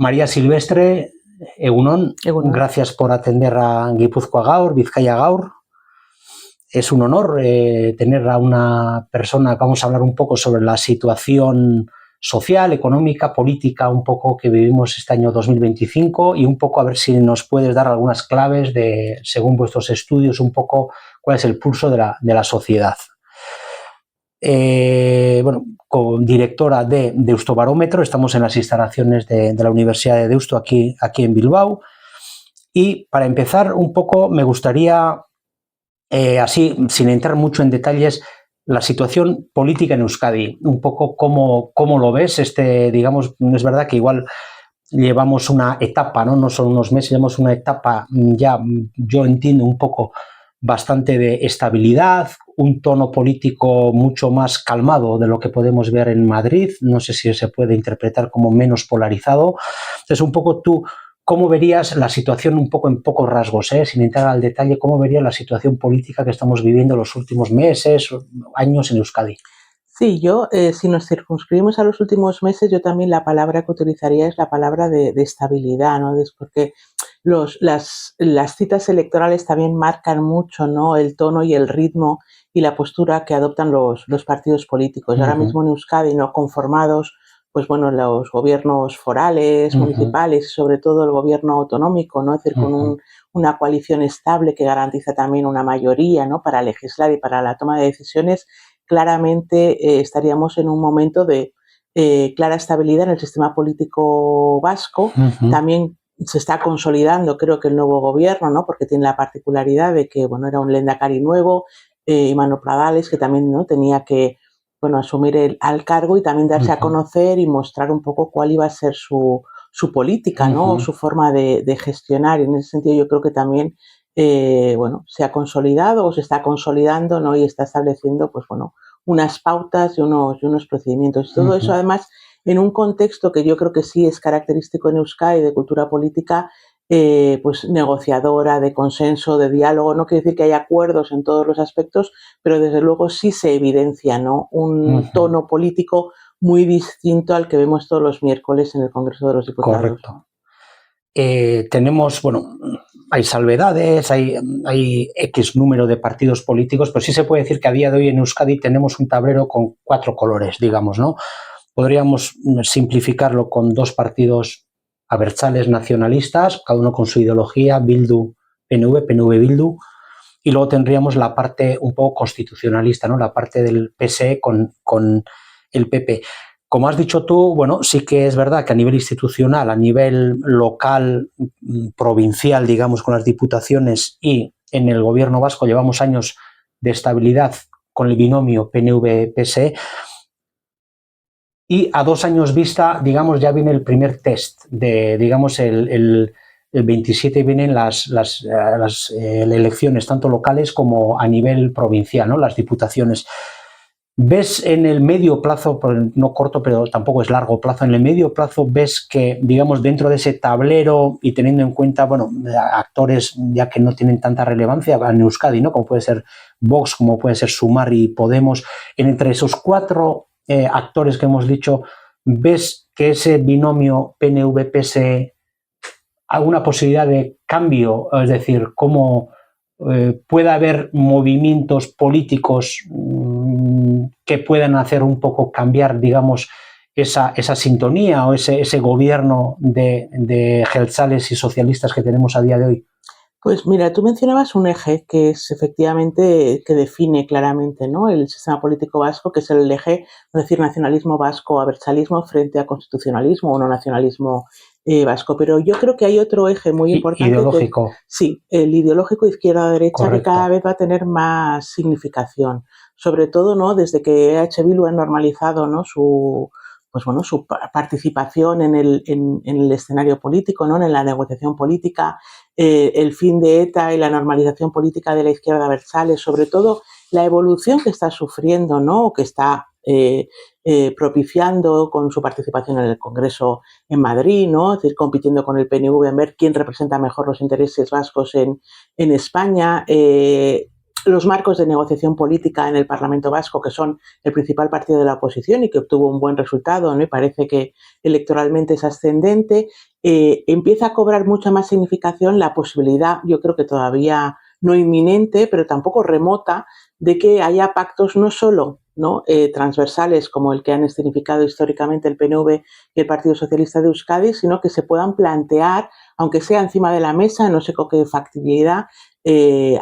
María Silvestre, Egunon, gracias por atender a Guipúzcoa Gaur, Vizcaya Gaur. Es un honor tener a una persona que vamos a hablar un poco sobre la situación social, económica, política, un poco que vivimos este año 2025 y un poco a ver si nos puedes dar algunas claves de, según vuestros estudios, un poco cuál es el pulso de la sociedad. Bueno, directora de Deustobarómetro, estamos en las instalaciones de la Universidad de Deusto aquí en Bilbao. Y para empezar un poco me gustaría, así sin entrar mucho en detalles, la situación política en Euskadi, un poco cómo lo ves, digamos, es verdad que igual llevamos una etapa, no son unos meses, llevamos una etapa ya, yo entiendo un poco, bastante de estabilidad, un tono político mucho más calmado de lo que podemos ver en Madrid, no sé si se puede interpretar como menos polarizado. Entonces, un poco tú, ¿cómo verías la situación un poco en pocos rasgos, sin entrar al detalle, cómo verías la situación política que estamos viviendo los últimos meses, años en Euskadi? Sí, yo, si nos circunscribimos a los últimos meses, yo también la palabra que utilizaría es la palabra de estabilidad, ¿no? Porque las citas electorales también marcan mucho, ¿no?, el tono y el ritmo y la postura que adoptan los partidos políticos. Ahora mismo en Euskadi, no conformados, pues bueno, los gobiernos forales, municipales y sobre todo el gobierno autonómico, ¿no? Es decir, con una coalición estable que garantiza también una mayoría, ¿no?, para legislar y para la toma de decisiones. Claramente estaríamos en un momento de clara estabilidad en el sistema político vasco. También se está consolidando, creo que el nuevo gobierno, ¿no?, porque tiene la particularidad de que, bueno, era un lehendakari nuevo, Imano Pradales, que también, ¿no?, tenía que, bueno, asumir al cargo y también darse a conocer y mostrar un poco cuál iba a ser su política, ¿no?, su forma de gestionar. Y en ese sentido yo creo que también bueno, se ha consolidado o se está consolidando, ¿no?, y está estableciendo, pues bueno, unas pautas y unos procedimientos. Y todo eso, además, en un contexto que yo creo que sí es característico en Euskadi de cultura política, pues negociadora, de consenso, de diálogo. No quiere decir que haya acuerdos en todos los aspectos, pero desde luego sí se evidencia, ¿no?, un tono político muy distinto al que vemos todos los miércoles en el Congreso de los Diputados. Correcto. Tenemos, bueno, hay salvedades, hay X número de partidos políticos, pero sí se puede decir que a día de hoy en Euskadi tenemos un tablero con 4 colores, digamos, ¿no? Podríamos simplificarlo con 2 partidos abertzales nacionalistas, cada uno con su ideología, Bildu, PNV, PNV, Bildu, y luego tendríamos la parte un poco constitucionalista, ¿no?, la parte del PSE con el PP. Como has dicho tú, bueno, sí que es verdad que a nivel institucional, a nivel local, provincial, digamos, con las diputaciones y en el gobierno vasco llevamos años de estabilidad con el binomio PNV-PSE y a 2 años vista, digamos, ya viene el primer test de, digamos, el 27 vienen las elecciones tanto locales como a nivel provincial, ¿no?, las diputaciones. ¿Ves en el medio plazo, no corto, pero tampoco es largo plazo, en el medio plazo ves que, digamos, dentro de ese tablero y teniendo en cuenta, bueno, actores ya que no tienen tanta relevancia en Euskadi, ¿no?, como puede ser Vox, como puede ser Sumar y Podemos, entre esos 4 actores que hemos dicho, ves que ese binomio PNV-PSE alguna posibilidad de cambio? Es decir, ¿cómo puede haber movimientos políticos que puedan hacer un poco cambiar, digamos, esa sintonía o ese gobierno de jeltzales y socialistas que tenemos a día de hoy? Pues mira, tú mencionabas un eje que es efectivamente, que define claramente, ¿no?, el sistema político vasco, que es el eje, es decir, nacionalismo vasco, abertzalismo frente a constitucionalismo o no nacionalismo vasco. Pero yo creo que hay otro eje muy importante. Ideológico. Sí, el ideológico izquierda-derecha, que cada vez va a tener más significación. Sobre todo, ¿no?, desde que EH Bildu ha normalizado, ¿no?, su participación en el escenario político, ¿no?, en la negociación política, el fin de ETA y la normalización política de la izquierda abertzale, sobre todo la evolución que está sufriendo, ¿no?, o que está propiciando con su participación en el Congreso en Madrid, ¿no?, es decir, compitiendo con el PNV en ver quién representa mejor los intereses vascos en España. los marcos de negociación política en el Parlamento Vasco, que son el principal partido de la oposición y que obtuvo un buen resultado, ¿no? Y parece que electoralmente es ascendente, empieza a cobrar mucha más significación la posibilidad, yo creo que todavía no inminente, pero tampoco remota, de que haya pactos no solo, ¿no?, transversales como el que han escenificado históricamente el PNV y el Partido Socialista de Euskadi, sino que se puedan plantear, aunque sea encima de la mesa, no sé con qué factibilidad,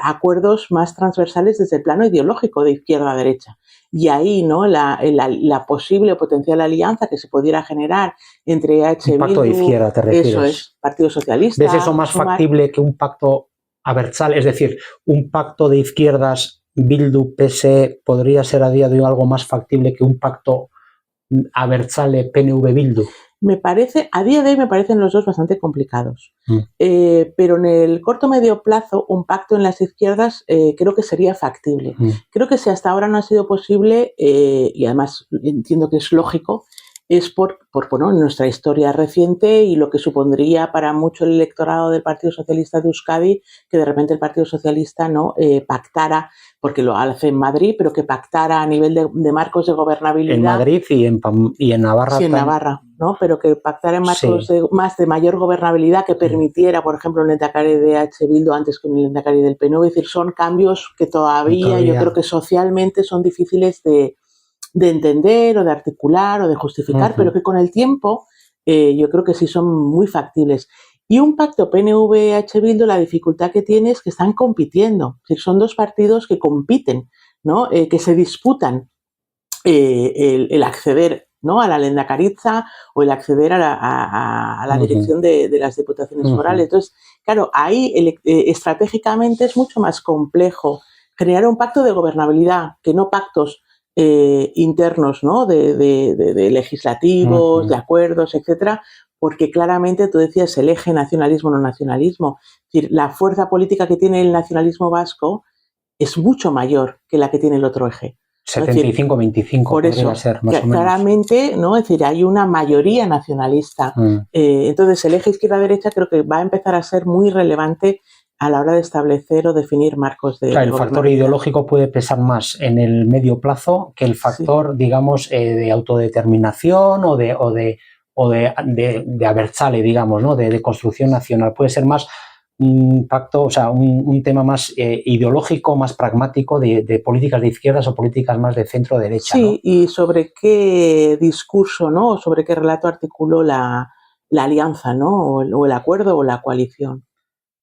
acuerdos más transversales desde el plano ideológico de izquierda a derecha. Y ahí, ¿no?, la posible o potencial alianza que se pudiera generar entre EH Un pacto de Bildu, izquierda, ¿te refieres? eso es, Partido Socialista. ¿Ves eso más factible que un pacto abertzale? Es decir, un pacto de izquierdas Bildu, PSE, podría ser a día de hoy algo más factible que un pacto abertzale PNV-Bildu. A día de hoy me parecen los dos bastante complicados. Pero en el corto medio plazo, un pacto en las izquierdas creo que sería factible. Creo que si hasta ahora no ha sido posible, y además entiendo que es lógico, es por bueno, nuestra historia reciente y lo que supondría para mucho el electorado del Partido Socialista de Euskadi que de repente el Partido Socialista no pactara, porque lo hace en Madrid, pero que pactara a nivel de marcos de gobernabilidad. En Madrid y en Navarra. Sí, en Navarra, ¿no? Pero que pactara en marcos de mayor gobernabilidad que permitiera, por ejemplo, un Lehendakari de EH Bildu antes que un Lehendakari del PNV. Es decir, son cambios que todavía yo creo que socialmente son difíciles de entender o de articular o de justificar, pero que con el tiempo yo creo que sí son muy factibles. Y un pacto PNV-EH Bildu, la dificultad que tiene es que están compitiendo. Es decir, son dos partidos que compiten, ¿no? Que se disputan el acceder, ¿no?, a la lehendakaritza o el acceder a la dirección de las diputaciones forales. Entonces, claro, ahí estratégicamente es mucho más complejo generar un pacto de gobernabilidad que no pactos internos, ¿no?, de legislativos, de acuerdos, etcétera, porque claramente tú decías el eje nacionalismo-no nacionalismo. Es decir, la fuerza política que tiene el nacionalismo vasco es mucho mayor que la que tiene el otro eje. 75-25 podría ser, más o menos. Claramente, ¿no? Es decir, hay una mayoría nacionalista. Entonces, el eje izquierda-derecha creo que va a empezar a ser muy relevante a la hora de establecer o definir marcos de el factor ideológico puede pesar más en el medio plazo que el factor, digamos, de autodeterminación o de abertzale, digamos, ¿no?, de construcción nacional. Puede ser más un pacto, o sea, un tema más ideológico, más pragmático de políticas de izquierdas o políticas más de centro-derecha. Sí, ¿no? Y sobre qué discurso, ¿no?, o sobre qué relato articuló la alianza, ¿no?, o el acuerdo o la coalición.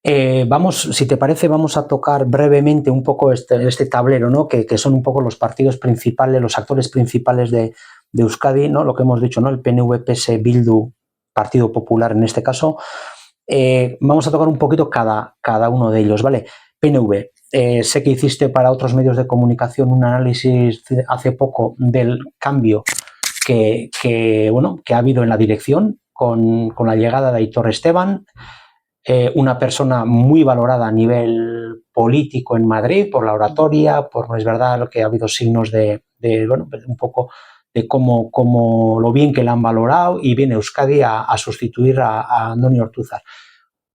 Si te parece, vamos a tocar brevemente un poco este tablero, ¿no?, que son un poco los partidos principales, los actores principales de Euskadi, ¿no?, lo que hemos dicho, ¿no?, el PNV, PSE, Bildu, Partido Popular en este caso. Vamos a tocar un poquito cada uno de ellos, ¿vale? PNV, sé que hiciste para otros medios de comunicación un análisis hace poco del cambio que ha habido en la dirección con la llegada de Aitor Esteban, una persona muy valorada a nivel político en Madrid por la oratoria, es verdad que ha habido signos de un poco de cómo lo bien que la han valorado, y viene Euskadi a sustituir a Andoni Ortúzar.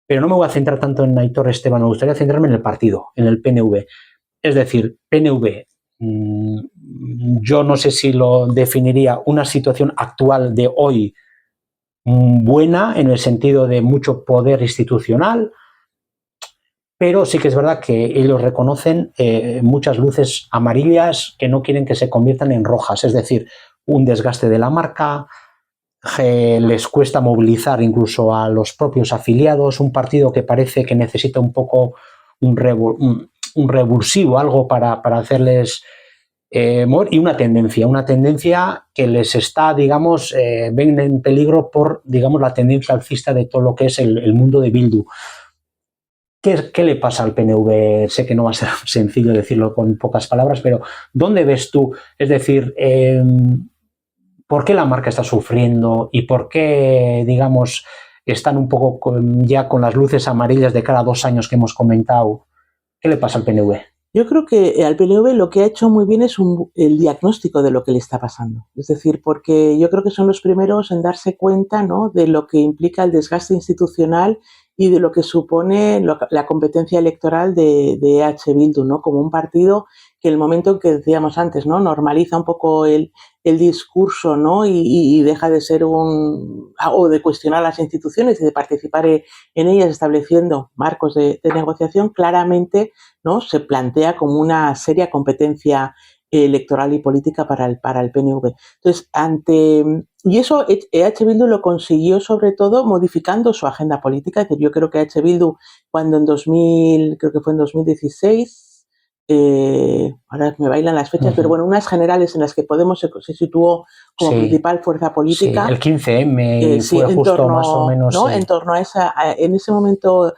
Pero no me voy a centrar tanto en Aitor Esteban, me gustaría centrarme en el partido, en el PNV. Es decir, PNV, yo no sé si lo definiría una situación actual de hoy buena, en el sentido de mucho poder institucional, pero sí que es verdad que ellos reconocen muchas luces amarillas que no quieren que se conviertan en rojas, es decir, un desgaste de la marca, les cuesta movilizar incluso a los propios afiliados, un partido que parece que necesita un poco un revulsivo, algo para hacerles mover, y una tendencia que les está, digamos, ven en peligro por, digamos, la tendencia alcista de todo lo que es el mundo de Bildu. ¿Qué le pasa al PNV? Sé que no va a ser sencillo decirlo con pocas palabras, pero ¿dónde ves tú? Es decir, ¿por qué la marca está sufriendo y por qué, digamos, están un poco ya con las luces amarillas de cada 2 años que hemos comentado? ¿Qué le pasa al PNV? Yo creo que al PNV lo que ha hecho muy bien es el diagnóstico de lo que le está pasando. Es decir, porque yo creo que son los primeros en darse cuenta, ¿no?, de lo que implica el desgaste institucional y de lo que supone la competencia electoral de EH Bildu, ¿no? Como un partido que el momento en que decíamos antes, ¿no? Normaliza un poco el discurso, ¿no? Y deja de ser o de cuestionar las instituciones y de participar en ellas, estableciendo marcos de negociación, claramente, ¿no? Se plantea como una seria competencia electoral y política para el PNV. Entonces, y eso EH Bildu lo consiguió sobre todo modificando su agenda política. Es decir, yo creo que EH Bildu, cuando creo que fue en 2016, ahora me bailan las fechas, pero bueno, unas generales en las que Podemos se situó como principal fuerza política. Sí, el 15M fue justo más o menos. ¿no? En torno a en ese momento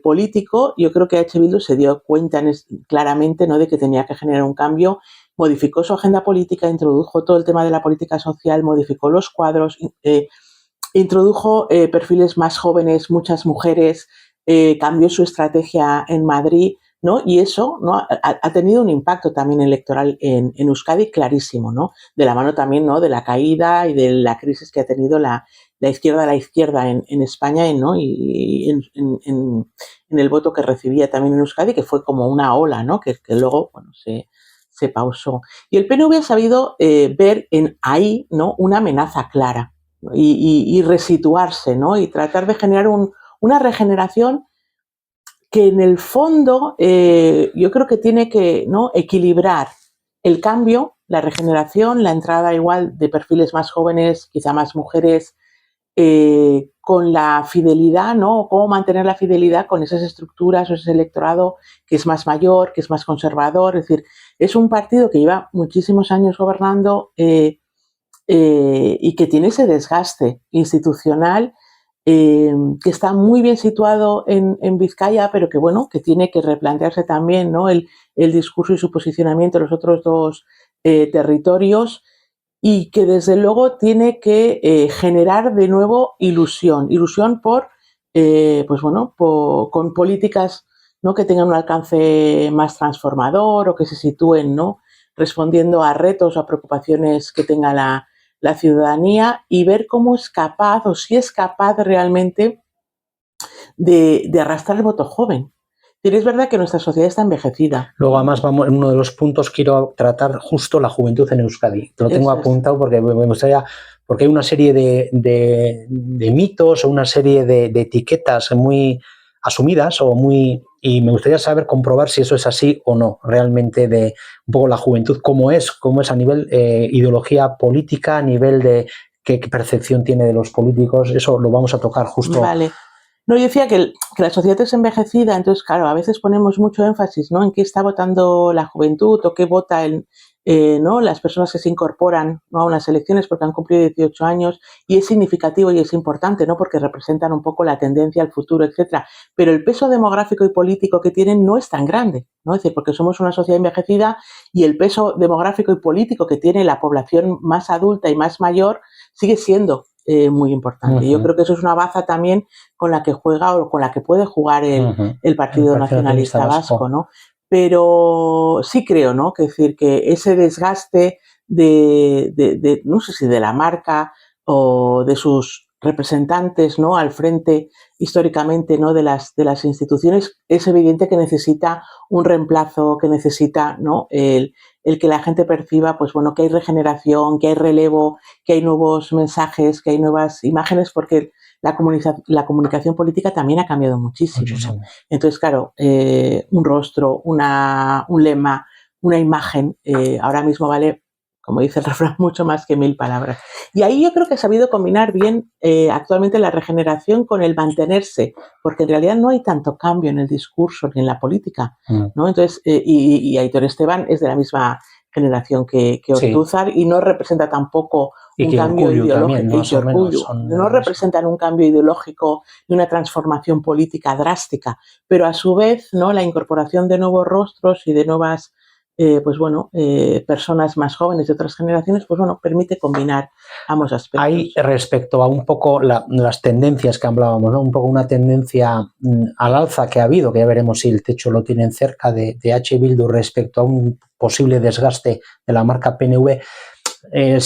político, yo creo que EH Bildu se dio cuenta claramente, ¿no? De que tenía que generar un cambio, modificó su agenda política, introdujo todo el tema de la política social, modificó los cuadros, introdujo perfiles más jóvenes, muchas mujeres, cambió su estrategia en Madrid, ¿no? Y eso, ¿no? ha tenido un impacto también electoral en Euskadi clarísimo, ¿no? De la mano también, ¿no? De la caída y de la crisis que ha tenido la izquierda en España, ¿no? Y en el voto que recibía también en Euskadi, que fue como una ola, ¿no? Que luego, bueno, se pausó. Y el PNV ha sabido ver ahí, ¿no? Una amenaza clara, ¿no? Y resituarse, ¿no? Y tratar de generar una regeneración que en el fondo yo creo que tiene que, ¿no? Equilibrar el cambio, la regeneración, la entrada igual de perfiles más jóvenes, quizá más mujeres, con la fidelidad, ¿no? Cómo mantener la fidelidad con esas estructuras o ese electorado que es más mayor, que es más conservador. Es decir, es un partido que lleva muchísimos años gobernando y que tiene ese desgaste institucional, que está muy bien situado en Vizcaya, pero que, bueno, que tiene que replantearse también, ¿no? el discurso y su posicionamiento en los otros dos territorios, y que desde luego tiene que generar de nuevo ilusión por, pues bueno, con políticas, ¿no? Que tengan un alcance más transformador o que se sitúen, ¿no? Respondiendo a retos o a preocupaciones que tenga la ciudadanía, y ver cómo es capaz o si es capaz realmente de arrastrar el voto joven. Pero es verdad que nuestra sociedad está envejecida. Luego, además, en uno de los puntos quiero tratar justo la juventud en Euskadi. Lo tengo apuntado porque me gustaría, porque hay una serie de mitos o una serie de etiquetas muy asumidas y me gustaría saber, comprobar si eso es así o no, realmente, de un poco la juventud, cómo es a nivel ideología política, a nivel de qué percepción tiene de los políticos. Eso lo vamos a tocar justo. Vale. No, yo decía que la sociedad es envejecida, entonces, claro, a veces ponemos mucho énfasis, ¿no? En qué está votando la juventud o qué vota ¿no? Las personas que se incorporan, ¿no? A unas elecciones porque han cumplido 18 años, y es significativo y es importante, ¿no? Porque representan un poco la tendencia al futuro, etcétera. Pero el peso demográfico y político que tienen no es tan grande, ¿no? Es decir, porque somos una sociedad envejecida y el peso demográfico y político que tiene la población más adulta y más mayor sigue siendo muy importante. Yo creo que eso es una baza también con la que juega o con la que puede jugar el Partido Nacionalista Vasco, ¿no? Pero sí creo, ¿no? Que decir que ese desgaste de no sé si de la marca o de sus representantes, ¿no? Al frente históricamente, ¿no? de las instituciones, es evidente que necesita un reemplazo, que necesita, ¿no? el que la gente perciba, pues bueno, que hay regeneración, que hay relevo, que hay nuevos mensajes, que hay nuevas imágenes, porque la comunicación política también ha cambiado muchísimo, ¿no? Entonces, claro, un rostro, un lema, una imagen, ahora mismo vale, como dice el refrán, mucho más que 1000 palabras. Y ahí yo creo que ha sabido combinar bien actualmente la regeneración con el mantenerse, porque en realidad no hay tanto cambio en el discurso ni en la política, ¿no? Entonces, y Aitor Esteban es de la misma generación que Ortúzar, y no representa tampoco un cambio ideológico, no representan un cambio ideológico y una transformación política drástica, pero a su vez, ¿no? La incorporación de nuevos rostros y de nuevas pues bueno, personas más jóvenes de otras generaciones, pues bueno, permite combinar ambos aspectos. Hay, respecto a un poco las tendencias que hablábamos, ¿no? Un poco una tendencia al alza que ha habido, que ya veremos si el techo lo tienen cerca, de EH Bildu respecto a un posible desgaste de la marca PNV. En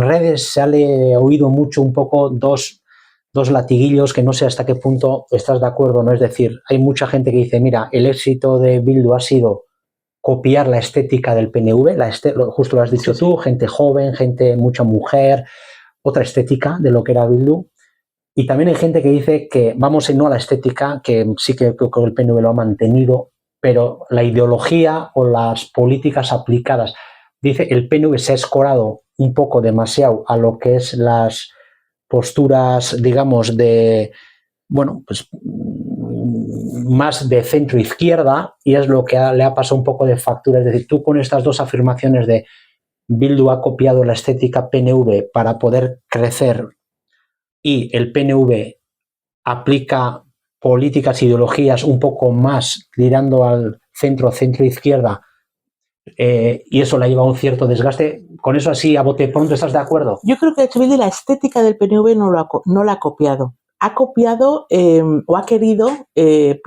redes se ha oído mucho un poco dos dos latiguillos que no sé hasta qué punto estás de acuerdo, ¿no? Es decir, hay mucha gente que dice, mira, el éxito de Bildu ha sido copiar la estética del PNV, justo lo has dicho tú, gente joven, mucha mujer, otra estética de lo que era Bildu. Y también hay gente que dice que vamos no a la estética, que sí que creo que el PNV lo ha mantenido, pero la ideología o las políticas aplicadas. Dice el PNV se ha escorado un poco demasiado a lo que es las posturas, digamos, de, bueno, pues más de centro-izquierda, y es lo que le ha pasado un poco de factura. Es decir, tú con estas dos afirmaciones de Bildu ha copiado la estética PNV para poder crecer y el PNV aplica políticas, ideologías un poco más tirando al centro-izquierda, y eso le ha llevado a un cierto desgaste. Con eso así, a bote pronto, ¿estás de acuerdo? Yo creo que Bildu la estética del PNV no la ha copiado. Ha copiado o ha querido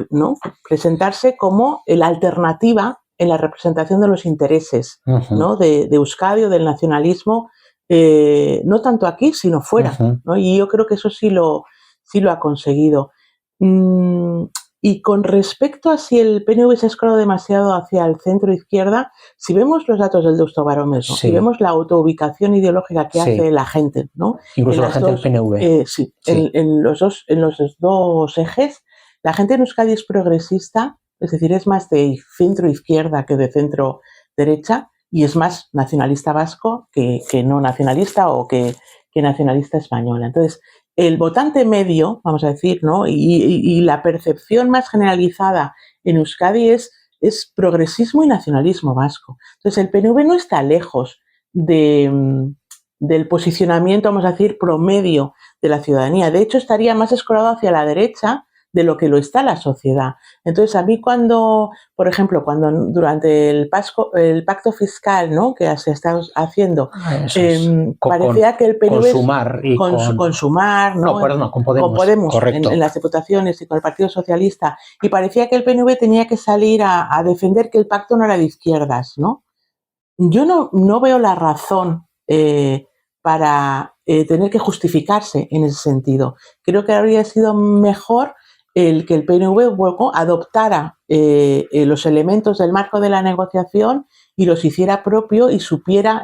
¿no? presentarse como la alternativa en la representación de los intereses ¿no? de Euskadi o del nacionalismo, no tanto aquí, sino fuera. ¿no? Y yo creo que eso sí lo ha conseguido. Y con respecto a si el PNV se ha escorado demasiado hacia el centro-izquierda, si vemos los datos del Deustobarómetro, si vemos la autoubicación ideológica que hace la gente, ¿no? Incluso la gente del PNV. En los dos ejes, la gente en Euskadi es progresista, es decir, es más de centro-izquierda que de centro-derecha, y es más nacionalista vasco que no nacionalista o que nacionalista española. Entonces, el votante medio, vamos a decir, ¿no? y la percepción más generalizada en Euskadi es progresismo y nacionalismo vasco. Entonces, el PNV no está lejos del posicionamiento, vamos a decir, promedio de la ciudadanía. De hecho, estaría más escorado hacia la derecha de lo que lo está la sociedad. Entonces, a mí cuando, por ejemplo, cuando durante el pacto fiscal, ¿no? que se está haciendo, parecía que el PNV con Sumar, ¿no? Con Podemos correcto. En las diputaciones y con el Partido Socialista, y parecía que el PNV tenía que salir a defender que el pacto no era de izquierdas, ¿no? Yo no veo la razón para tener que justificarse en ese sentido. Creo que habría sido mejor que el PNV adoptara los elementos del marco de la negociación y los hiciera propio y supiera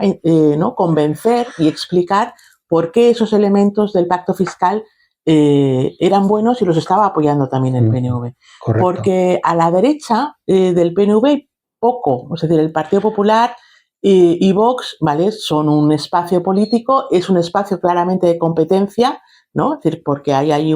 ¿no? convencer y explicar por qué esos elementos del pacto fiscal eran buenos y los estaba apoyando también el PNV. Correcto. Porque a la derecha del PNV poco, es decir, el Partido Popular y Vox, ¿vale? Son un espacio político, es un espacio claramente de competencia, ¿no? Es decir, porque hay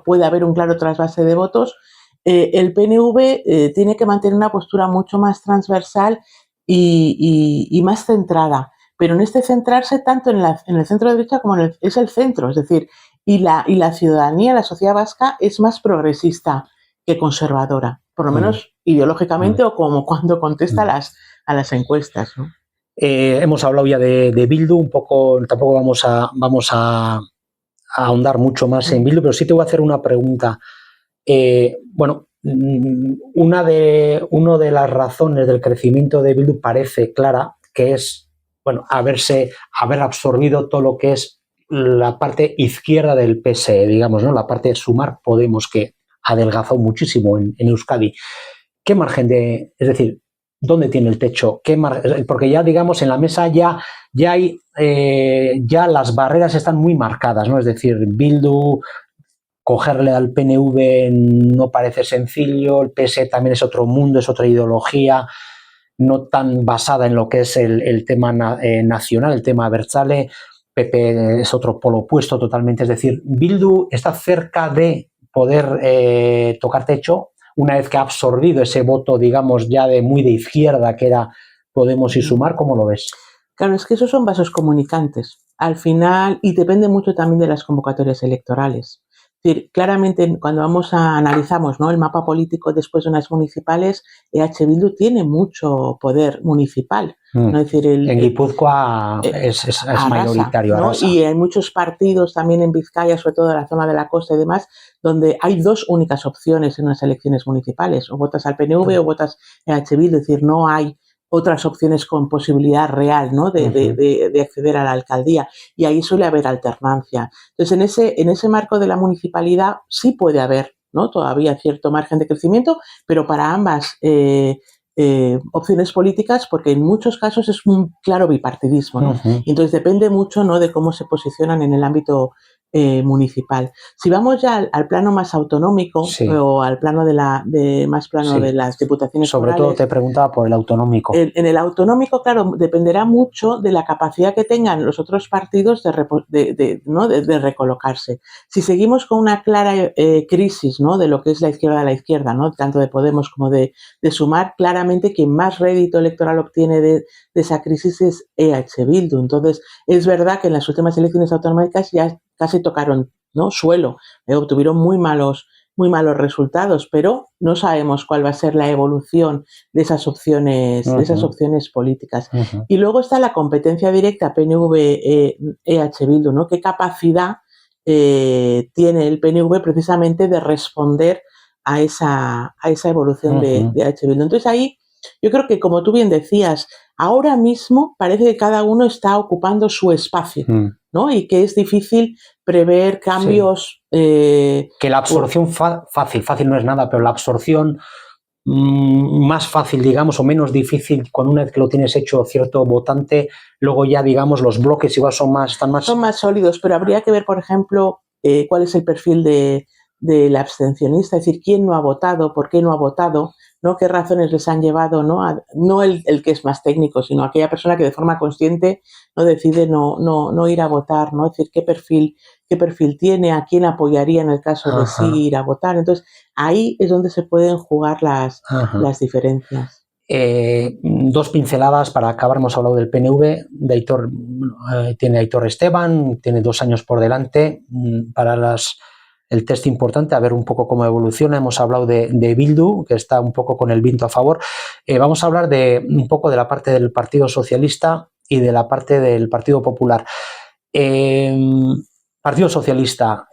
puede haber un claro trasvase de votos. El PNV tiene que mantener una postura mucho más transversal y más centrada. Pero en este centrarse tanto en el centro derecha como es el centro, es decir, y la ciudadanía, la sociedad vasca es más progresista que conservadora, por lo menos ideológicamente o como cuando contesta a las encuestas, ¿no? Hemos hablado ya de Bildu, un poco, tampoco vamos a ahondar mucho más en Bildu, pero sí te voy a hacer una pregunta. Bueno, una de las razones del crecimiento de Bildu parece clara, que es, bueno, haber absorbido todo lo que es la parte izquierda del PSE, digamos, ¿no? La parte de Sumar Podemos, que ha adelgazado muchísimo en Euskadi. ¿Qué margen es decir, dónde tiene el techo? Porque ya, digamos, en la mesa ya hay, ya las barreras están muy marcadas, ¿no? Es decir, Bildu, cogerle al PNV no parece sencillo, el PSE también es otro mundo, es otra ideología, no tan basada en lo que es el tema nacional, el tema abertzale. PP es otro polo opuesto totalmente. Es decir, Bildu está cerca de poder tocar techo una vez que ha absorbido ese voto, digamos, ya muy de izquierda que era Podemos y Sumar. ¿Cómo lo ves? Claro, es que esos son vasos comunicantes. Al final, y depende mucho también de las convocatorias electorales. Es decir, claramente cuando analizamos, ¿no? el mapa político después de unas municipales, EH Bildu tiene mucho poder municipal. ¿no? Es decir, en Guipúzcoa es mayoritario. ¿no? Y hay muchos partidos también en Vizcaya, sobre todo en la zona de la costa y demás, donde hay dos únicas opciones en unas elecciones municipales. O votas al PNV o votas EH Bildu. Es decir, no hay otras opciones con posibilidad real, ¿no? de acceder a la alcaldía, y ahí suele haber alternancia. Entonces, en ese marco de la municipalidad sí puede haber, ¿no?, todavía cierto margen de crecimiento, pero para ambas opciones políticas, porque en muchos casos es un claro bipartidismo, ¿no? Y entonces depende mucho, ¿no?, de cómo se posicionan en el ámbito municipal. Si vamos ya al plano más autonómico, Sí. o al plano de las diputaciones Sobre forales, todo te preguntaba por el autonómico. en el autonómico, claro, dependerá mucho de la capacidad que tengan los otros partidos de recolocarse. Si seguimos con una clara crisis, ¿no?, de lo que es la izquierda, ¿no?, tanto de Podemos como de Sumar, claramente quien más rédito electoral obtiene de esa crisis es EH Bildu. Entonces, es verdad que en las últimas elecciones autonómicas ya casi tocaron, ¿no?, suelo, obtuvieron muy malos resultados, pero no sabemos cuál va a ser la evolución de esas opciones políticas. Y luego está la competencia directa PNV-EH Bildu, ¿no? ¿Qué capacidad tiene el PNV precisamente de responder a esa evolución de EH Bildu? Entonces ahí yo creo que, como tú bien decías, ahora mismo parece que cada uno está ocupando su espacio, ¿no? Y que es difícil prever cambios. Que la absorción fácil no es nada, pero la absorción más fácil, digamos, o menos difícil, cuando una vez que lo tienes hecho cierto votante, luego ya, digamos, los bloques igual son más sólidos, pero habría que ver, por ejemplo, cuál es el perfil del abstencionista, es decir, quién no ha votado, por qué no ha votado, ¿no?, qué razones les han llevado, ¿no?, no el que es más técnico, sino aquella persona que de forma consciente no decide no ir a votar, ¿no? Es decir, qué perfil tiene, a quién apoyaría en el caso de sí ir a votar. Entonces, ahí es donde se pueden jugar las diferencias. Dos pinceladas para acabar. Hemos hablado del PNV, de Aitor, tiene Aitor Esteban, tiene 2 años por delante para el test importante, a ver un poco cómo evoluciona. Hemos hablado de Bildu, que está un poco con el viento a favor. Vamos a hablar un poco de la parte del Partido Socialista y de la parte del Partido Popular. Partido Socialista,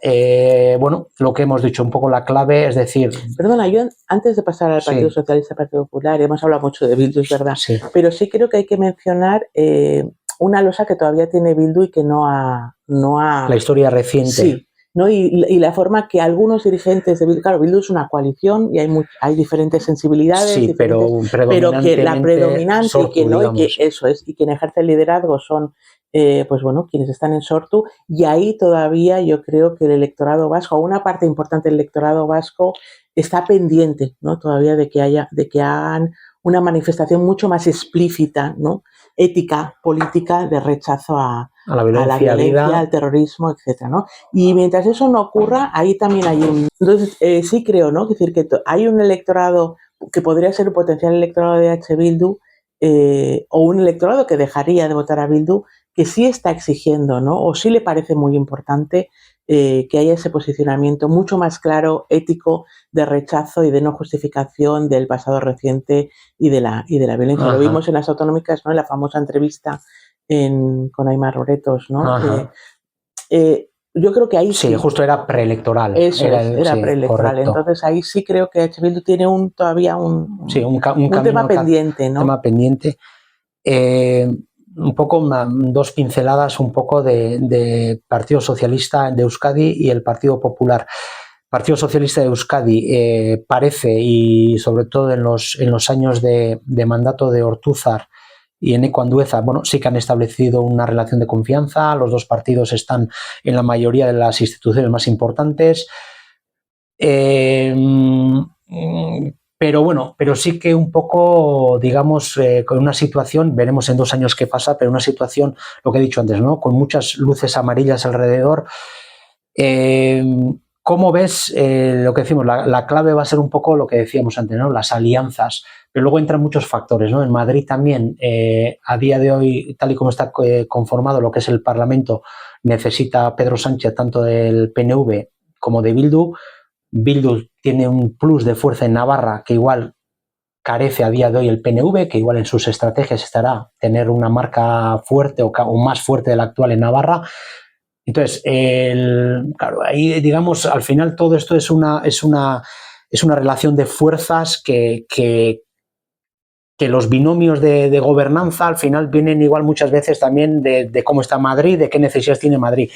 bueno, lo que hemos dicho, un poco la clave, es decir... Perdona, yo antes de pasar al Partido Socialista, Partido Popular, hemos hablado mucho de Bildu, es verdad, pero sí creo que hay que mencionar una losa que todavía tiene Bildu y que no ha... La historia reciente. Sí, ¿no? Y la forma que algunos dirigentes de Bildu, claro, Bildu es una coalición y hay diferentes sensibilidades, sí, pero que la predominante Sortu, y que eso es, y quien ejerce el liderazgo son pues bueno, quienes están en Sortu, y ahí todavía yo creo que el electorado vasco, o una parte importante del electorado vasco, está pendiente, ¿no?, todavía de que hagan una manifestación mucho más explícita, ¿no?, ética, política, de rechazo a la violencia, al terrorismo, etcétera, ¿no? Y mientras eso no ocurra, ahí también hay Entonces, sí creo, ¿no?, es decir, que hay un electorado que podría ser un potencial electorado de H. Bildu, o un electorado que dejaría de votar a Bildu, que sí está exigiendo, ¿no?, o sí le parece muy importante que haya ese posicionamiento mucho más claro, ético, de rechazo y de no justificación del pasado reciente y de la violencia. Lo vimos en las autonómicas, ¿no?, en la famosa entrevista con Aimar Loretos, ¿no? Yo creo que ahí sí. Justo era preelectoral. Eso era preelectoral. Correcto. Entonces ahí sí creo que H. Bildu tiene todavía un tema pendiente, ¿no? Tema pendiente. Un poco dos pinceladas un poco de Partido Socialista de Euskadi y el Partido Popular. Partido Socialista de Euskadi parece, y sobre todo en los años de mandato de Ortúzar y Eneko Andueza, bueno, sí que han establecido una relación de confianza. Los dos partidos están en la mayoría de las instituciones más importantes. Pero bueno, pero sí que un poco, digamos, con una situación, veremos en 2 años qué pasa, pero una situación, lo que he dicho antes, ¿no?, con muchas luces amarillas alrededor. ¿Cómo ves lo que decimos? La clave va a ser un poco lo que decíamos antes, ¿no?, las alianzas, pero luego entran muchos factores, ¿no? En Madrid también, a día de hoy, tal y como está conformado lo que es el Parlamento, necesita Pedro Sánchez tanto del PNV como de Bildu. Bildu tiene un plus de fuerza en Navarra que igual carece a día de hoy el PNV, que igual en sus estrategias estará tener una marca fuerte o más fuerte de la actual en Navarra. Entonces, claro, ahí, digamos, al final todo esto es una relación de fuerzas que que los binomios de gobernanza al final vienen igual muchas veces también de cómo está Madrid, de qué necesidades tiene Madrid.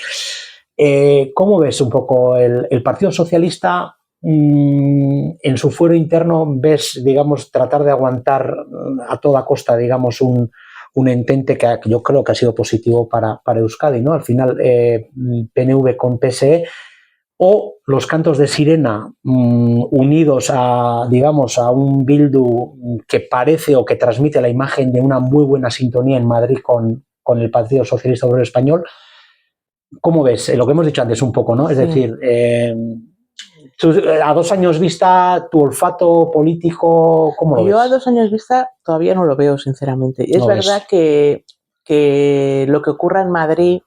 ¿Cómo ves un poco el Partido Socialista en su fuero interno? ¿Ves, digamos, tratar de aguantar a toda costa, digamos, un entente que yo creo que ha sido positivo para Euskadi, ¿no? Al final, PNV con PSE, o los cantos de sirena unidos a, digamos, a un Bildu que parece o que transmite la imagen de una muy buena sintonía en Madrid con el Partido Socialista Obrero Español. ¿Cómo ves? Lo que hemos dicho antes un poco, ¿no? Es decir, a 2 años vista, tu olfato político, ¿cómo lo ves? Yo a 2 años vista todavía no lo veo, sinceramente. Es verdad que lo que ocurra en Madrid,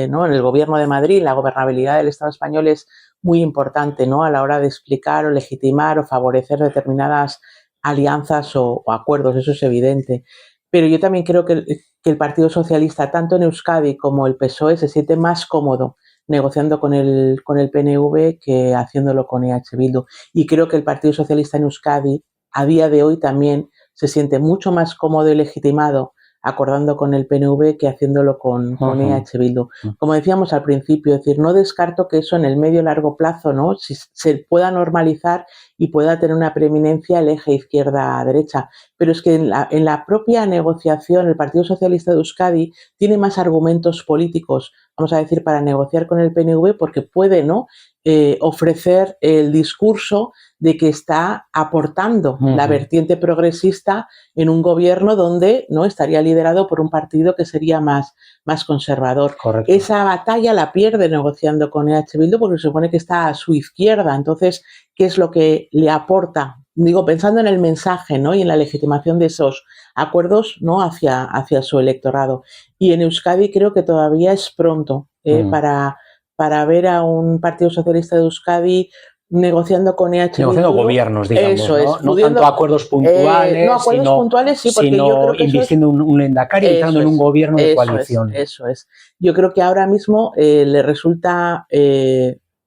¿no? En el gobierno de Madrid, la gobernabilidad del Estado español es muy importante, ¿no? A la hora de explicar o legitimar o favorecer determinadas alianzas o acuerdos, eso es evidente. Pero yo también creo que el Partido Socialista, tanto en Euskadi como el PSOE, se siente más cómodo negociando con el PNV que haciéndolo con EH Bildu. Y creo que el Partido Socialista en Euskadi, a día de hoy, también se siente mucho más cómodo y legitimado acordando con el PNV que haciéndolo con EH Bildu. Como decíamos al principio, es decir, no descarto que eso en el medio y largo plazo, ¿no? Si se pueda normalizar y pueda tener una preeminencia el eje izquierda-derecha. Pero es que en la propia negociación el Partido Socialista de Euskadi tiene más argumentos políticos, vamos a decir, para negociar con el PNV, porque puede, ¿no? Ofrecer el discurso de que está aportando la vertiente progresista en un gobierno donde no estaría liderado por un partido que sería más conservador. Correcto. Esa batalla la pierde negociando con EH Bildu porque se supone que está a su izquierda. Entonces, ¿qué es lo que le aporta? Digo, pensando en el mensaje, ¿no? Y en la legitimación de esos acuerdos, ¿no? hacia su electorado. Y en Euskadi creo que todavía es pronto para ver a un Partido Socialista de Euskadi negociando con EH Bildu. Negociando gobiernos, digamos, eso ¿no? Es, no tanto acuerdos puntuales, no acuerdos puntuales, sí, porque sino yo creo que invirtiendo un Lendakari y entrando en un gobierno de coalición. Eso es. Yo creo que ahora mismo le resulta,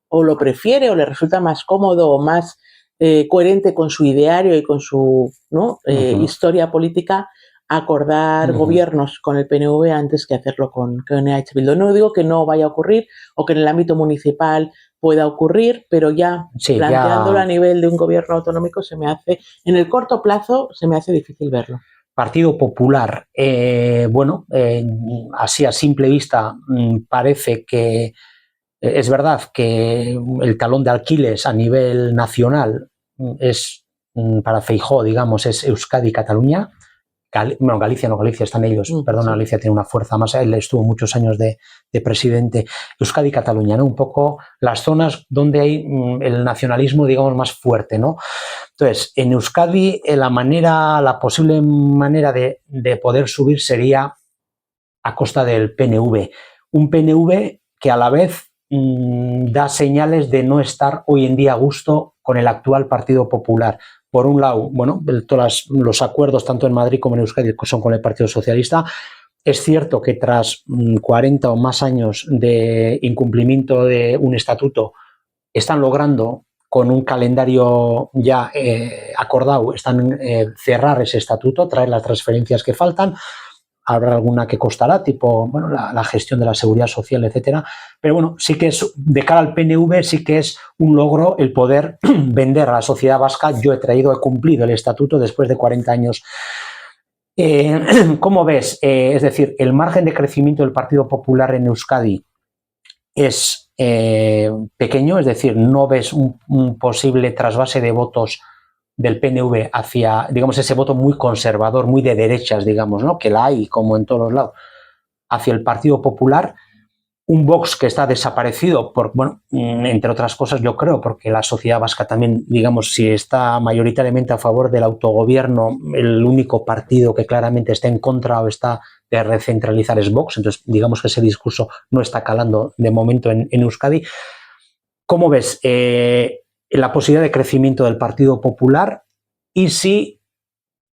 o lo prefiere, o le resulta más cómodo o más coherente con su ideario y con su, ¿no? Historia política, acordar gobiernos con el PNV antes que hacerlo con EH Bildu. No digo que no vaya a ocurrir o que en el ámbito municipal pueda ocurrir, pero ya planteándolo a nivel de un gobierno autonómico en el corto plazo se me hace difícil verlo. Partido Popular, así a simple vista parece que es verdad que el talón de Aquiles a nivel nacional es, para Feijóo, digamos, es Euskadi y Cataluña. Galicia están ellos, perdona, sí. Galicia tiene una fuerza más, él estuvo muchos años de presidente. Euskadi y Cataluña, ¿no? Un poco las zonas donde hay el nacionalismo, digamos, más fuerte, ¿no? Entonces, en Euskadi la posible manera de poder subir sería a costa del PNV. Un PNV que a la vez da señales de no estar hoy en día a gusto con el actual Partido Popular. Por un lado, bueno, todos los acuerdos tanto en Madrid como en Euskadi son con el Partido Socialista. Es cierto que tras 40 o más años de incumplimiento de un estatuto, están logrando, con un calendario ya acordado, cerrar ese estatuto, traer las transferencias que faltan. Habrá alguna que costará, tipo bueno, la gestión de la seguridad social, etcétera. Pero bueno, sí que es, de cara al PNV, sí que es un logro el poder vender a la sociedad vasca. Yo he cumplido el estatuto después de 40 años. ¿Cómo ves? Es decir, el margen de crecimiento del Partido Popular en Euskadi es pequeño, es decir, no ves un posible trasvase de votos del PNV hacia, digamos, ese voto muy conservador, muy de derechas, digamos, ¿no? Que la hay como en todos los lados, hacia el Partido Popular. Un Vox que está desaparecido, entre otras cosas, yo creo, porque la sociedad vasca también, digamos, si está mayoritariamente a favor del autogobierno, el único partido que claramente está en contra o está de recentralizar es Vox, entonces digamos que ese discurso no está calando de momento en Euskadi. ¿Cómo ves la posibilidad de crecimiento del Partido Popular y si,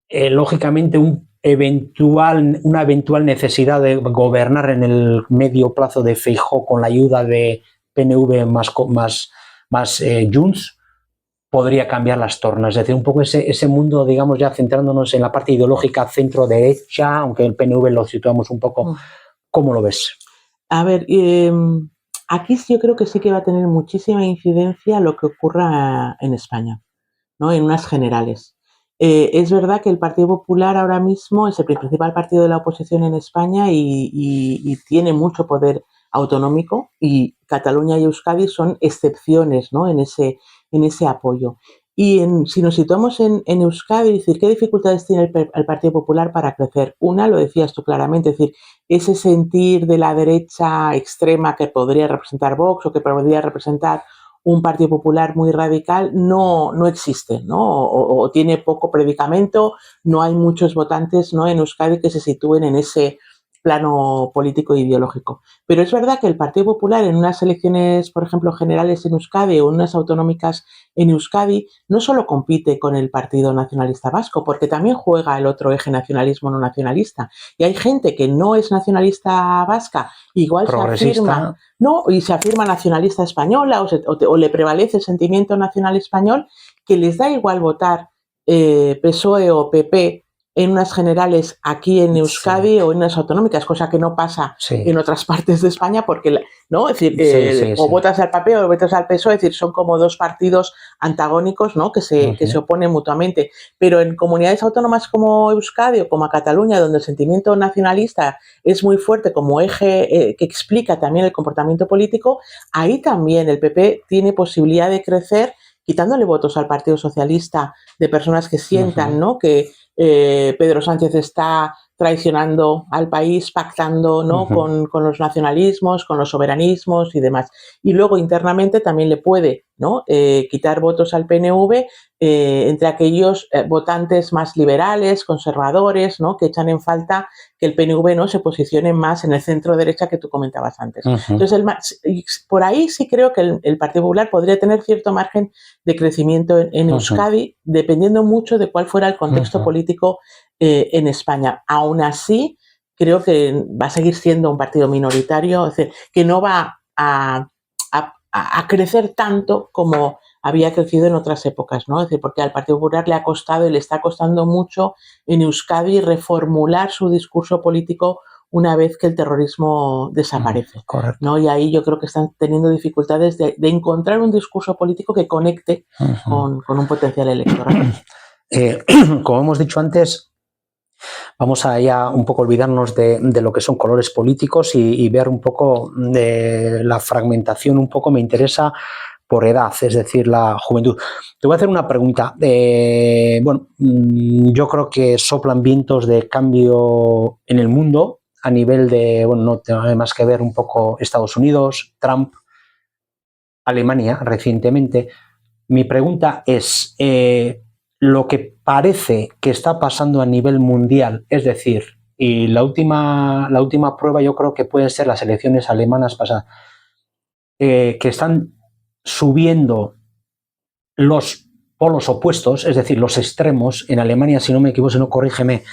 lógicamente, una eventual necesidad de gobernar en el medio plazo de Feijóo con la ayuda de PNV más Junts, podría cambiar las tornas. Es decir, un poco ese mundo, digamos, ya centrándonos en la parte ideológica centro-derecha, aunque el PNV lo situamos un poco. ¿Cómo lo ves? A ver, aquí yo creo que sí que va a tener muchísima incidencia lo que ocurra en España, ¿no? En unas generales. Es verdad que el Partido Popular ahora mismo es el principal partido de la oposición en España y tiene mucho poder autonómico, y Cataluña y Euskadi son excepciones, ¿no? en ese apoyo. Y si nos situamos en Euskadi, es decir, ¿qué dificultades tiene el Partido Popular para crecer? Una, lo decías tú claramente, es decir, ese sentir de la derecha extrema que podría representar Vox o que podría representar un Partido Popular muy radical no existe, ¿no? O tiene poco predicamento, no hay muchos votantes, ¿no?, en Euskadi que se sitúen en ese plano político e ideológico. Pero es verdad que el Partido Popular en unas elecciones, por ejemplo, generales en Euskadi o en unas autonómicas en Euskadi, no solo compite con el Partido Nacionalista Vasco, porque también juega el otro eje nacionalismo no nacionalista. Y hay gente que no es nacionalista vasca, igual se afirma, no, y se afirma nacionalista española o le prevalece el sentimiento nacional español, que les da igual votar PSOE o PP en unas generales aquí en Euskadi, sí, o en unas autonómicas, cosa que no pasa, sí, en otras partes de España, porque, ¿no? Es decir, o votas al PP o votas al PSOE, es decir, son como dos partidos antagónicos, ¿no?, que se oponen mutuamente. Pero en comunidades autónomas como Euskadi o como Cataluña, donde el sentimiento nacionalista es muy fuerte como eje que explica también el comportamiento político, ahí también el PP tiene posibilidad de crecer, quitándole votos al Partido Socialista de personas que sientan, ¿no?, que Pedro Sánchez está traicionando al país, pactando, ¿no?, con los nacionalismos, con los soberanismos y demás. Y luego internamente también le puede, ¿no?, quitar votos al PNV entre aquellos votantes más liberales, conservadores, ¿no?, que echan en falta que el PNV, ¿no?, se posicione más en el centro derecha que tú comentabas antes. Entonces, por ahí sí creo que el Partido Popular podría tener cierto margen de crecimiento en Euskadi, dependiendo mucho de cuál fuera el contexto político en España. Aún así, creo que va a seguir siendo un partido minoritario, es decir, que no va a crecer tanto como había crecido en otras épocas, ¿no? Es decir, porque al Partido Popular le ha costado y le está costando mucho en Euskadi reformular su discurso político una vez que el terrorismo desaparece, ¿no? Y ahí yo creo que están teniendo dificultades de encontrar un discurso político que conecte con un potencial electoral. Como hemos dicho antes, vamos a ya un poco olvidarnos de lo que son colores políticos y ver un poco de la fragmentación. Un poco me interesa por edad, es decir, la juventud. Te voy a hacer una pregunta. Bueno, yo creo que soplan vientos de cambio en el mundo a nivel de, bueno, no tiene más que ver un poco Estados Unidos, Trump, Alemania recientemente. Mi pregunta es, lo que parece que está pasando a nivel mundial, es decir, y la última prueba yo creo que pueden ser las elecciones alemanas pasadas, que están subiendo los polos opuestos, es decir, los extremos. En Alemania, si no me equivoco, si no, corrígeme,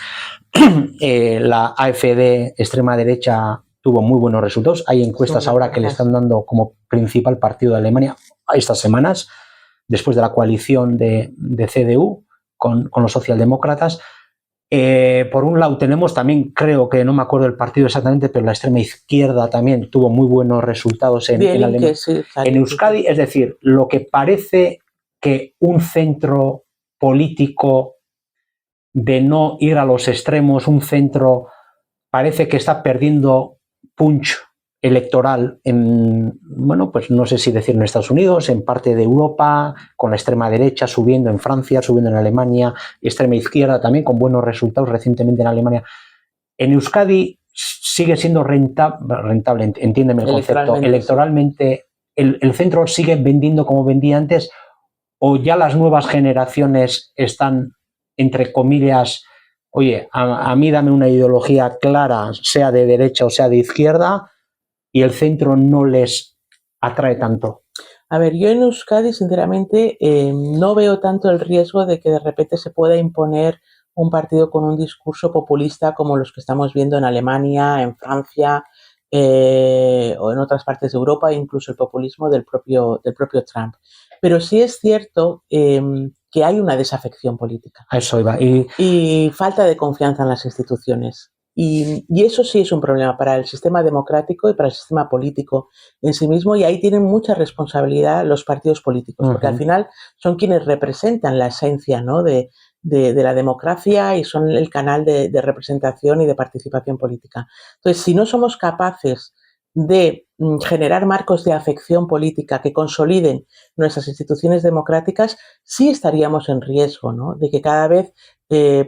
la AfD, extrema derecha, tuvo muy buenos resultados. Hay encuestas ahora que le están dando como principal partido de Alemania estas semanas, después de la coalición de CDU con los socialdemócratas. Por un lado tenemos también, creo que no me acuerdo del partido exactamente, pero la extrema izquierda también tuvo muy buenos resultados en Alemania. Sí, en Euskadi, es decir, lo que parece que un centro político de no ir a los extremos, un centro parece que está perdiendo punch electoral en, bueno, pues no sé si decir en Estados Unidos, en parte de Europa, con la extrema derecha subiendo en Francia, subiendo en Alemania, extrema izquierda también con buenos resultados recientemente en Alemania. En Euskadi sigue siendo rentable, entiéndeme el concepto, electoralmente el centro sigue vendiendo como vendía antes, o ya las nuevas generaciones están, entre comillas, oye, a mí dame una ideología clara, sea de derecha o sea de izquierda, y el centro no les atrae tanto. A ver, yo en Euskadi, sinceramente, no veo tanto el riesgo de que de repente se pueda imponer un partido con un discurso populista como los que estamos viendo en Alemania, en Francia, o en otras partes de Europa, incluso el populismo del propio Trump. Pero sí es cierto que hay una desafección política. A eso iba. Y falta de confianza en las instituciones. Y eso sí es un problema para el sistema democrático y para el sistema político en sí mismo, y ahí tienen mucha responsabilidad los partidos políticos, porque al final son quienes representan la esencia, ¿no?, de la democracia, y son el canal de representación y de participación política. Entonces, si no somos capaces de generar marcos de afección política que consoliden nuestras instituciones democráticas, sí estaríamos en riesgo, ¿no?, de que cada vez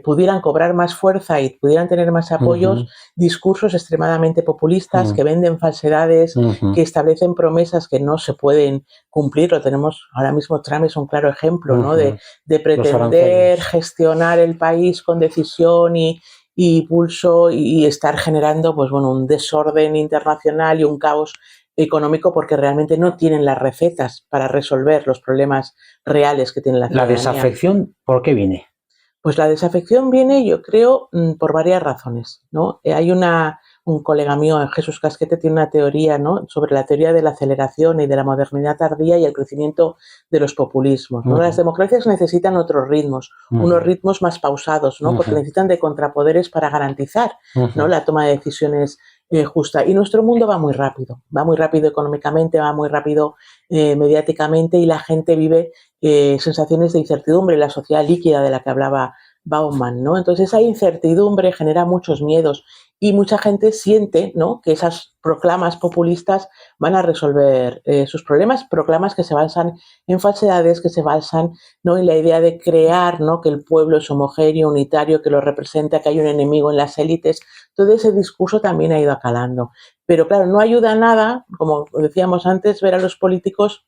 pudieran cobrar más fuerza y pudieran tener más apoyos discursos extremadamente populistas que venden falsedades, que establecen promesas que no se pueden cumplir. Lo tenemos ahora mismo. Trump es un claro ejemplo, ¿no?, de pretender gestionar el país con decisión y pulso, y estar generando, pues bueno, un desorden internacional y un caos económico, porque realmente no tienen las recetas para resolver los problemas reales que tiene la ciudadanía. ¿La desafección por qué viene? Pues la desafección viene, yo creo, por varias razones, ¿no? Hay un colega mío, Jesús Casquete, tiene una teoría, ¿no?, sobre la teoría de la aceleración y de la modernidad tardía y el crecimiento de los populismos, ¿no? Las democracias necesitan otros ritmos, unos ritmos más pausados, ¿no?, porque necesitan de contrapoderes para garantizar, ¿no?, la toma de decisiones justa. Y nuestro mundo va muy rápido económicamente, va muy rápido mediáticamente, y la gente vive sensaciones de incertidumbre, la sociedad líquida de la que hablaba Bauman, ¿no? Entonces, esa incertidumbre genera muchos miedos, y mucha gente siente, ¿no?, que esas proclamas populistas van a resolver sus problemas, proclamas que se basan en falsedades, que se basan, ¿no?, en la idea de crear, ¿no?, que el pueblo es homogéneo, unitario, que lo representa, que hay un enemigo en las élites. Todo ese discurso también ha ido acalando. Pero claro, no ayuda a nada, como decíamos antes, ver a los políticos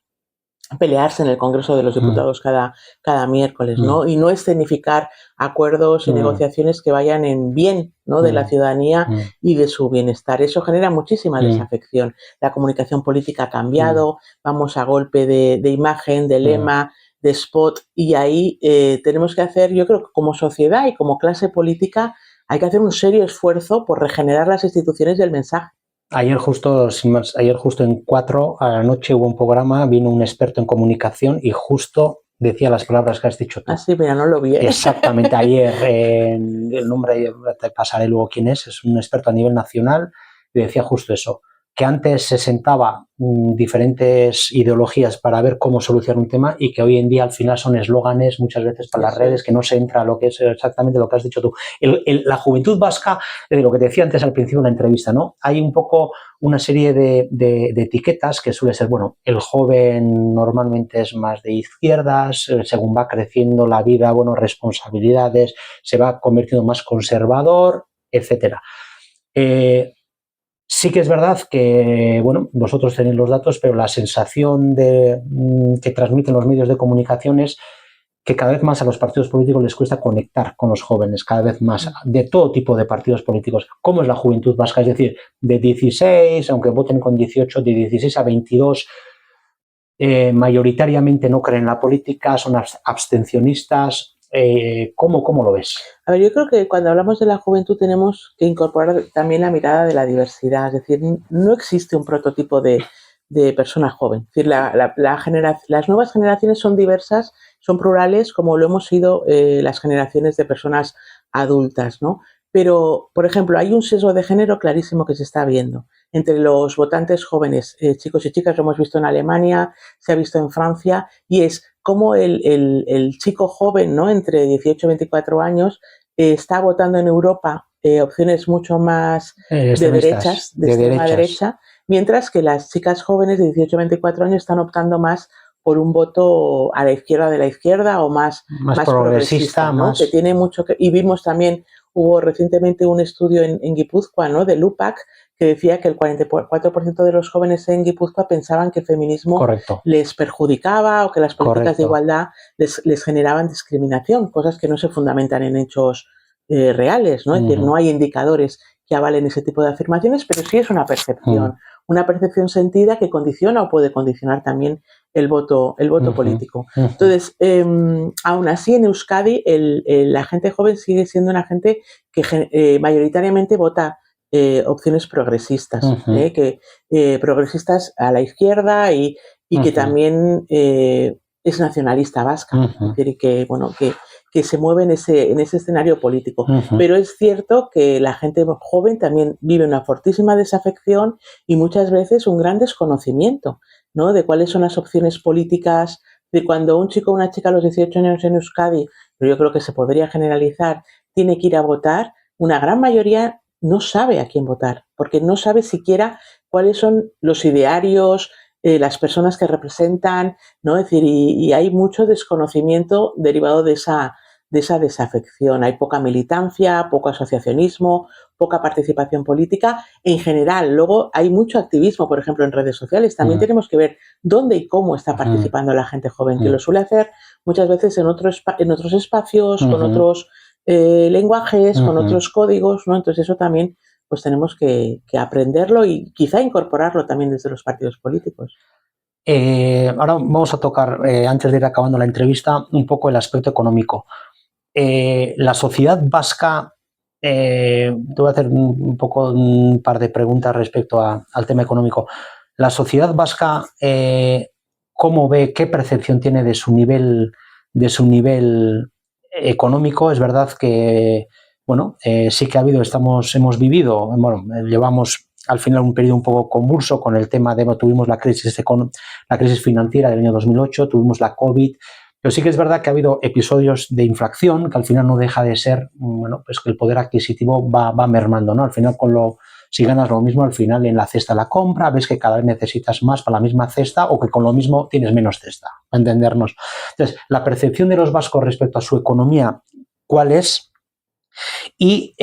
pelearse en el Congreso de los Diputados cada miércoles, ¿no? Y no escenificar acuerdos y negociaciones que vayan en bien, ¿no?, de la ciudadanía y de su bienestar. Eso genera muchísima desafección. La comunicación política ha cambiado, vamos a golpe de imagen, de lema, de spot, y ahí tenemos que hacer, yo creo que como sociedad y como clase política, hay que hacer un serio esfuerzo por regenerar las instituciones y el mensaje. Ayer justo en 4 a la noche hubo un programa, vino un experto en comunicación y justo decía las palabras que has dicho tú. Ah, sí, mira, no lo vi. Exactamente, ayer, el nombre te pasaré luego quién es un experto a nivel nacional, y decía justo eso, que antes se sentaba diferentes ideologías para ver cómo solucionar un tema, y que hoy en día al final son eslóganes muchas veces para las redes, que no se entra a lo que es exactamente lo que has dicho tú. La juventud vasca, lo que te decía antes al principio de la entrevista, ¿no? Hay un poco una serie de etiquetas que suele ser, bueno, el joven normalmente es más de izquierdas, según va creciendo la vida, bueno, responsabilidades, se va convirtiendo más conservador, etcétera. Sí que es verdad que, bueno, vosotros tenéis los datos, pero la sensación que transmiten los medios de comunicación es que cada vez más a los partidos políticos les cuesta conectar con los jóvenes, cada vez más, de todo tipo de partidos políticos. ¿Cómo es la juventud vasca? Es decir, de 16, aunque voten con 18, de 16 a 22, mayoritariamente no creen en la política, son abstencionistas. ¿Cómo lo ves? A ver, yo creo que cuando hablamos de la juventud tenemos que incorporar también la mirada de la diversidad. Es decir, no existe un prototipo de persona joven. Es decir, las nuevas generaciones son diversas, son plurales, como lo hemos sido las generaciones de personas adultas, ¿no? Pero, por ejemplo, hay un sesgo de género clarísimo que se está viendo entre los votantes jóvenes, chicos y chicas. Lo hemos visto en Alemania, se ha visto en Francia, y es como el chico joven, ¿no?, entre 18 y 24 años, está votando en Europa opciones mucho más de derechas, de extrema derecha, mientras que las chicas jóvenes de 18 a 24 años están optando más por un voto a la izquierda de la izquierda, o más progresista, ¿no? Que tiene mucho que... Y vimos también, hubo recientemente un estudio en Guipúzcoa, ¿no?, de Lupac, que decía que el 44% de los jóvenes en Guipúzcoa pensaban que el feminismo les perjudicaba, o que las políticas de igualdad les generaban discriminación, cosas que no se fundamentan en hechos reales, ¿no? Es decir, no hay indicadores que avalen ese tipo de afirmaciones, pero sí es una percepción sentida que condiciona o puede condicionar también el voto político. Entonces, aún así, en Euskadi la gente joven sigue siendo una gente que mayoritariamente vota opciones progresistas, Ujú, progresistas a la izquierda y que ujú, también es nacionalista vasca, es ujú, decir, y que, bueno, que se mueve en ese escenario político. ujú, Pero es cierto que la gente joven también vive una fortísima desafección y muchas veces un gran desconocimiento, ¿no? De cuáles son las opciones políticas, de cuando un chico o una chica a los 18 años en Euskadi, pero yo creo que se podría generalizar, tiene que ir a votar, una gran mayoría no sabe a quién votar, porque no sabe siquiera cuáles son los idearios, las personas que representan, ¿no? Es decir, y hay mucho desconocimiento derivado de esa desafección. Hay poca militancia, poco asociacionismo, poca participación política en general. Luego hay mucho activismo, por ejemplo, en redes sociales. También ujú, tenemos que ver dónde y cómo está ujú, participando la gente joven, que ujú, lo suele hacer muchas veces en otros espacios, con ujú, otros lenguajes, con ujú. otros códigos, ¿no? Entonces eso también pues tenemos que aprenderlo y quizá incorporarlo también desde los partidos políticos. Ahora vamos a tocar, antes de ir acabando la entrevista, un poco el aspecto económico. La sociedad vasca, te voy a hacer un poco un par de preguntas respecto al tema económico. La sociedad vasca, ¿cómo ve, qué percepción tiene de su nivel económico? Es verdad que, bueno, sí que ha habido, hemos vivido, bueno, llevamos al final un periodo un poco convulso con el tema de, bueno, tuvimos la crisis financiera del año 2008, tuvimos la COVID, pero sí que es verdad que ha habido episodios de inflación que al final no deja de ser, bueno, pues que el poder adquisitivo va mermando, ¿no? Al final si ganas lo mismo, al final en la cesta de la compra ves que cada vez necesitas más para la misma cesta o que con lo mismo tienes menos cesta, para entendernos. Entonces, la percepción de los vascos respecto a su economía, ¿cuál es? Y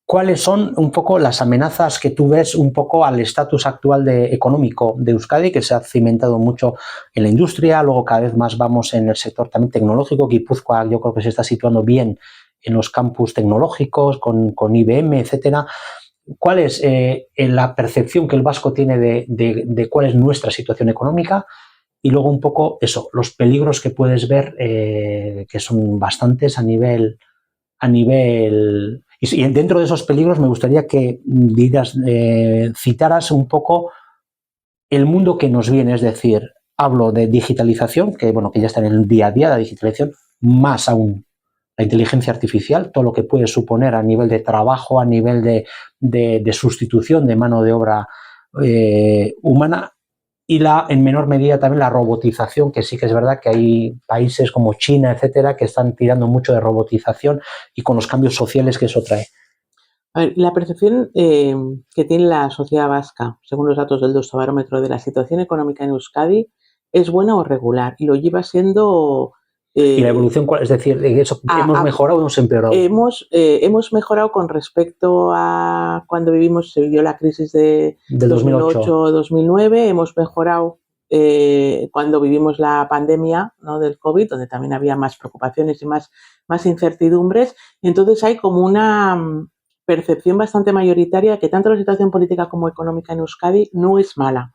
cuáles son un poco las amenazas que tú ves un poco al estatus actual económico de Euskadi, que se ha cimentado mucho en la industria, luego cada vez más vamos en el sector también tecnológico. Guipúzcoa yo creo que se está situando bien en los campus tecnológicos, con IBM, etcétera. ¿Cuál es la percepción que el vasco tiene de cuál es nuestra situación económica? Y luego un poco eso, los peligros que puedes ver, que son bastantes a nivel y dentro de esos peligros me gustaría que citaras un poco el mundo que nos viene, es decir, hablo de digitalización, que bueno, que ya está en el día a día, la digitalización, más aún la inteligencia artificial, todo lo que puede suponer a nivel de trabajo, a nivel de sustitución de mano de obra humana y en menor medida también la robotización, que sí que es verdad que hay países como China, etcétera, que están tirando mucho de robotización y con los cambios sociales que eso trae. A ver, la percepción que tiene la sociedad vasca, según los datos del Deustobarómetro, de la situación económica en Euskadi, es buena o regular y lo lleva siendo Y la eh, evolución, es decir, eso, a, ¿hemos a mejorado o hemos empeorado? hemos mejorado con respecto a cuando se vivió la crisis de Del 2008. 2008-2009, hemos mejorado cuando vivimos la pandemia, ¿no?, del COVID, donde también había más preocupaciones y más incertidumbres. Y entonces hay como una percepción bastante mayoritaria que tanto la situación política como económica en Euskadi no es mala,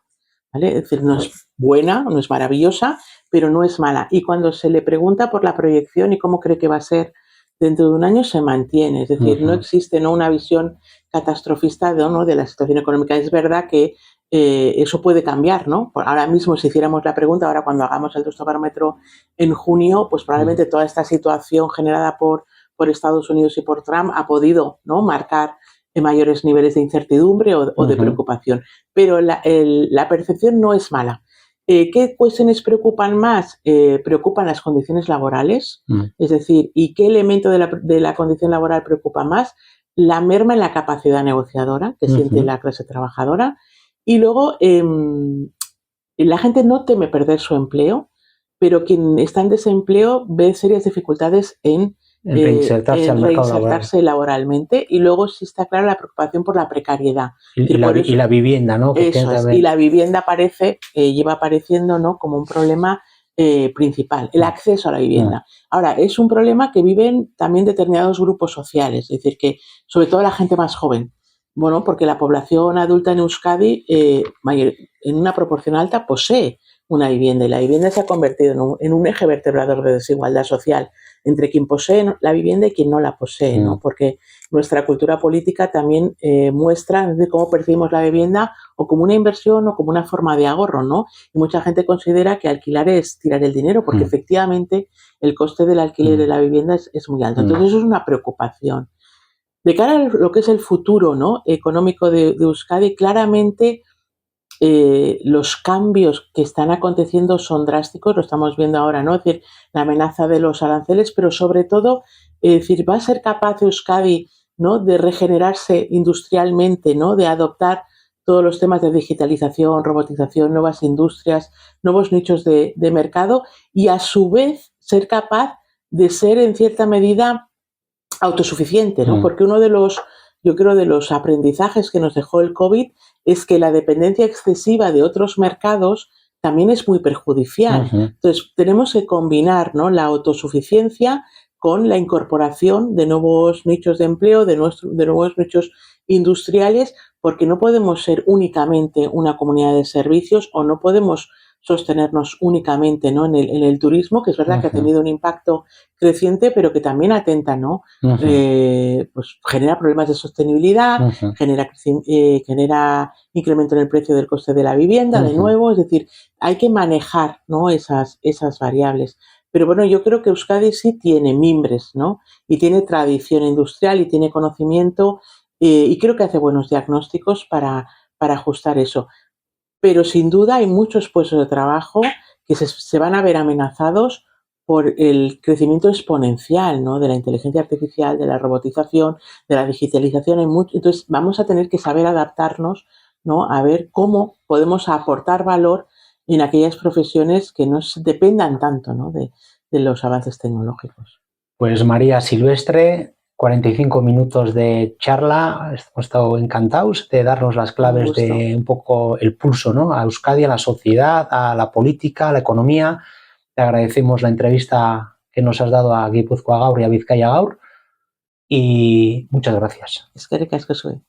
¿vale? Es decir, no es buena, no es maravillosa, pero no es mala. Y cuando se le pregunta por la proyección y cómo cree que va a ser dentro de un año, se mantiene. Es decir, no Ujú. existe, ¿no?, una visión catastrofista ¿no?, de la situación económica. Es verdad que eso puede cambiar, ¿no? Ahora mismo, si hiciéramos la pregunta, ahora cuando hagamos el Deustobarómetro en junio, pues probablemente toda esta situación generada por Estados Unidos y por Trump ha podido, ¿no?, marcar mayores niveles de incertidumbre o de Ujú. preocupación. Pero la percepción no es mala. ¿Qué cuestiones preocupan más? Preocupan las condiciones laborales, Mm. es decir, ¿y qué elemento de la condición laboral preocupa más? La merma en la capacidad negociadora que siente Ujú. la clase trabajadora. Y luego, la gente no teme perder su empleo, pero quien está en desempleo ve serias dificultades Reinsertarse en al mercado laboral. reinsertarse laboralmente. Y luego sí está clara la preocupación por la precariedad. Es decir, por Y eso, la vivienda, ¿no? Que tiene eso es. Y también. la vivienda lleva apareciendo, ¿no?, como un problema principal, el Mm, acceso a la mm, vivienda. Ahora, es un problema que viven también determinados grupos sociales, es decir, que sobre todo la gente más joven. Bueno, porque la población adulta en Euskadi, en una proporción alta, posee una vivienda, y la vivienda se ha convertido en un eje vertebrador de desigualdad social entre quien posee la vivienda y quien no la posee, ¿no? Porque nuestra cultura política también muestra cómo percibimos la vivienda o como una inversión o como una forma de ahorro, ¿no? Y mucha gente considera que alquilar es tirar el dinero, porque efectivamente el coste del alquiler de la vivienda es muy alto. Entonces eso es una preocupación. De cara a lo que es el futuro, ¿no?, económico de Euskadi, claramente los cambios que están aconteciendo son drásticos, lo estamos viendo ahora, ¿no? Es decir, la amenaza de los aranceles, pero sobre todo, es decir, ¿va a ser capaz Euskadi, ¿no?, de regenerarse industrialmente, ¿no?, de adoptar todos los temas de digitalización, robotización, nuevas industrias, nuevos nichos de mercado, y a su vez ser capaz de ser en cierta medida autosuficiente, ¿no? Porque uno de los, yo creo, de los aprendizajes que nos dejó el COVID es que la dependencia excesiva de otros mercados también es muy perjudicial. Entonces, tenemos que combinar, ¿no?, la autosuficiencia con la incorporación de nuevos nichos de empleo, de nuevos nichos industriales, porque no podemos ser únicamente una comunidad de servicios, o no podemos sostenernos únicamente, ¿no?, en el turismo, que es verdad que ha tenido un impacto creciente, pero que también atenta, ¿no? Pues genera problemas de sostenibilidad, genera incremento en el precio del coste de la vivienda, de nuevo, es decir, hay que manejar, ¿no?, esas variables. Pero bueno, yo creo que Euskadi sí tiene mimbres, ¿no?, y tiene tradición industrial y tiene conocimiento, y creo que hace buenos diagnósticos para ajustar eso. Pero sin duda hay muchos puestos de trabajo que se van a ver amenazados por el crecimiento exponencial, ¿no?, de la inteligencia artificial, de la robotización, de la digitalización. Entonces vamos a tener que saber adaptarnos, ¿no?, a ver cómo podemos aportar valor en aquellas profesiones que no dependan tanto, ¿no?, de los avances tecnológicos. Pues María Silvestre, 45 minutos de charla, hemos estado encantados de darnos las claves de un poco el pulso, ¿no?, a Euskadi, a la sociedad, a la política, a la economía. Te agradecemos la entrevista que nos has dado a Guipúzcoa Gaur y a Vizcaya Gaur, y muchas gracias. Eskerrik asko zuei.